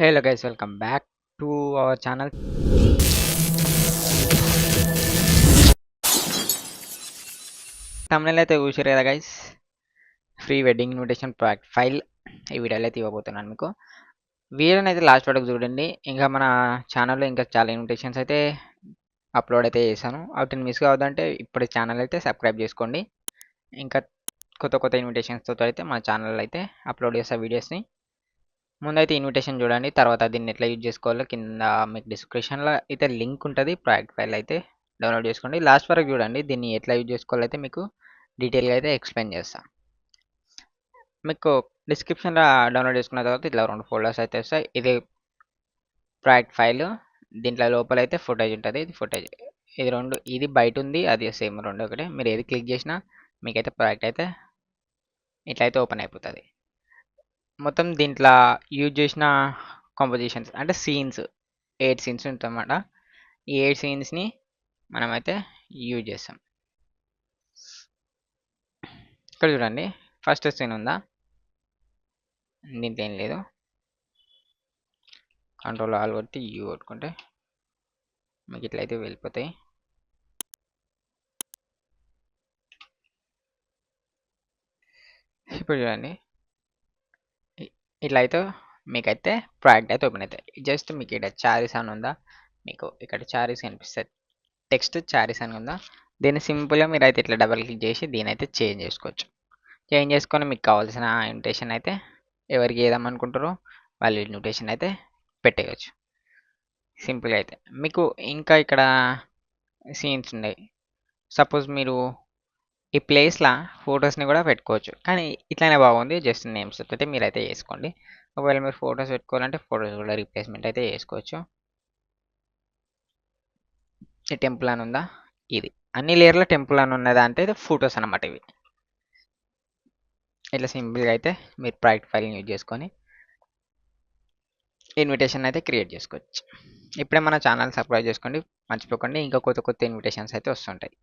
Hello guys, welcome back to our channel. thumbnail అయితే చూసారు కదా guys, free wedding invitation project file ఈ వీడియోలో అయితే ఇవ్వబోతున్నాను మీకు. వీడియోని అయితే లాస్ట్ వరకు చూడండి. ఇంకా మన ఛానల్లో ఇంకా చాలా ఇన్విటేషన్స్ అయితే అప్లోడ్ అయితే చేశాను. వాటిని మిస్ కావద్దంటే ఇప్పుడు ఛానల్ అయితే సబ్స్క్రైబ్ చేసుకోండి. ఇంకా కొత్త కొత్త ఇన్విటేషన్స్తో అయితే మన ఛానల్ అయితే అప్లోడ్ చేసే వీడియోస్ని ముందైతే ఇన్విటేషన్ చూడండి. తర్వాత దీన్ని ఎట్లా యూజ్ చేసుకోవాలో కింద మీకు డిస్క్రిప్షన్లో అయితే లింక్ ఉంటుంది. ప్రాజెక్ట్ ఫైల్ అయితే డౌన్లోడ్ చేసుకోండి. లాస్ట్ వరకు చూడండి. దీన్ని ఎట్లా యూజ్ చేసుకోవాలో అయితే మీకు డీటెయిల్గా అయితే ఎక్స్ప్లెయిన్ చేస్తాను. మీకు డిస్క్రిప్షన్లో డౌన్లోడ్ చేసుకున్న తర్వాత ఇట్లా 2 ఫోల్డర్స్ అయితే వస్తాయి. ఇది ప్రాజెక్ట్ ఫైల్, దీంట్లో లోపల అయితే ఫుటేజ్ ఉంటుంది. ఇది ఫుటేజ్, ఇది బయట ఉంది, అది సేమ్ 2 ఒకటే. మీరు ఏది క్లిక్ చేసినా మీకైతే ప్రాజెక్ట్ అయితే ఇట్లయితే ఓపెన్ అయిపోతుంది. మొత్తం దీంట్లో యూజ్ చేసిన కాంపోజిషన్స్ అంటే సీన్స్ 8 సీన్స్ ఉంటాయన్నమాట. ఈ 8 సీన్స్ని మనమైతే యూజ్ చేస్తాం. ఇక్కడ చూడండి, ఫస్ట్ సీన్ ఉందా, దీంట్లో ఏం లేదు. కంట్రోల్ ఆల్ కొట్టి యూ కొట్టుకుంటే మీకు ఇట్లయితే వెళ్ళిపోతాయి. ఇప్పుడు చూడండి, ఇట్లా అయితే మీకైతే ప్రాజెక్ట్ అయితే ఓపెన్ అవుతాయి. జస్ట్ మీకు ఇక్కడ చారీస్ అని ఉందా, మీకు ఇక్కడ చారీస్ కనిపిస్తుంది, టెక్స్ట్ చారీస్ అని ఉందా. దీన్ని సింపుల్గా మీరు అయితే ఇట్లా డబల్ క్లిక్ చేసి దీని అయితే చేంజ్ చేసుకోవచ్చు. చేంజ్ చేసుకొని మీకు కావాల్సిన ఇన్విటేషన్ అయితే ఎవరికి ఏదామనుకుంటారో వాళ్ళు ఇన్విటేషన్ అయితే పెట్టేయచ్చు సింపుల్గా అయితే. మీకు ఇంకా ఇక్కడ సీన్స్ ఉన్నాయి. సపోజ్ మీరు ఈ ప్లేస్లో ఫొటోస్ని కూడా పెట్టుకోవచ్చు, కానీ ఇట్లానే బాగుంది. జస్ట్ నేమ్స్ అయితే మీరైతే చేసుకోండి. ఒకవేళ మీరు ఫొటోస్ పెట్టుకోవాలంటే ఫొటోస్ కూడా రీప్లేస్మెంట్ అయితే చేసుకోవచ్చు. ఈ టెంపుల్ అని ఉందా, ఇది అన్ని లేయర్లో టెంపుల్ అని ఉన్నదా అంటే ఇది ఫొటోస్ అన్నమాట. ఇవి ఇట్లా సింపుల్గా అయితే మీరు ప్రాజెక్ట్ ఫైల్ని యూజ్ చేసుకొని ఇన్విటేషన్ అయితే క్రియేట్ చేసుకోవచ్చు. ఇప్పుడే మన ఛానల్ సబ్స్క్రైబ్ చేసుకోండి, మర్చిపోకండి. ఇంకా కొత్త కొత్త ఇన్విటేషన్స్ అయితే వస్తుంటాయి.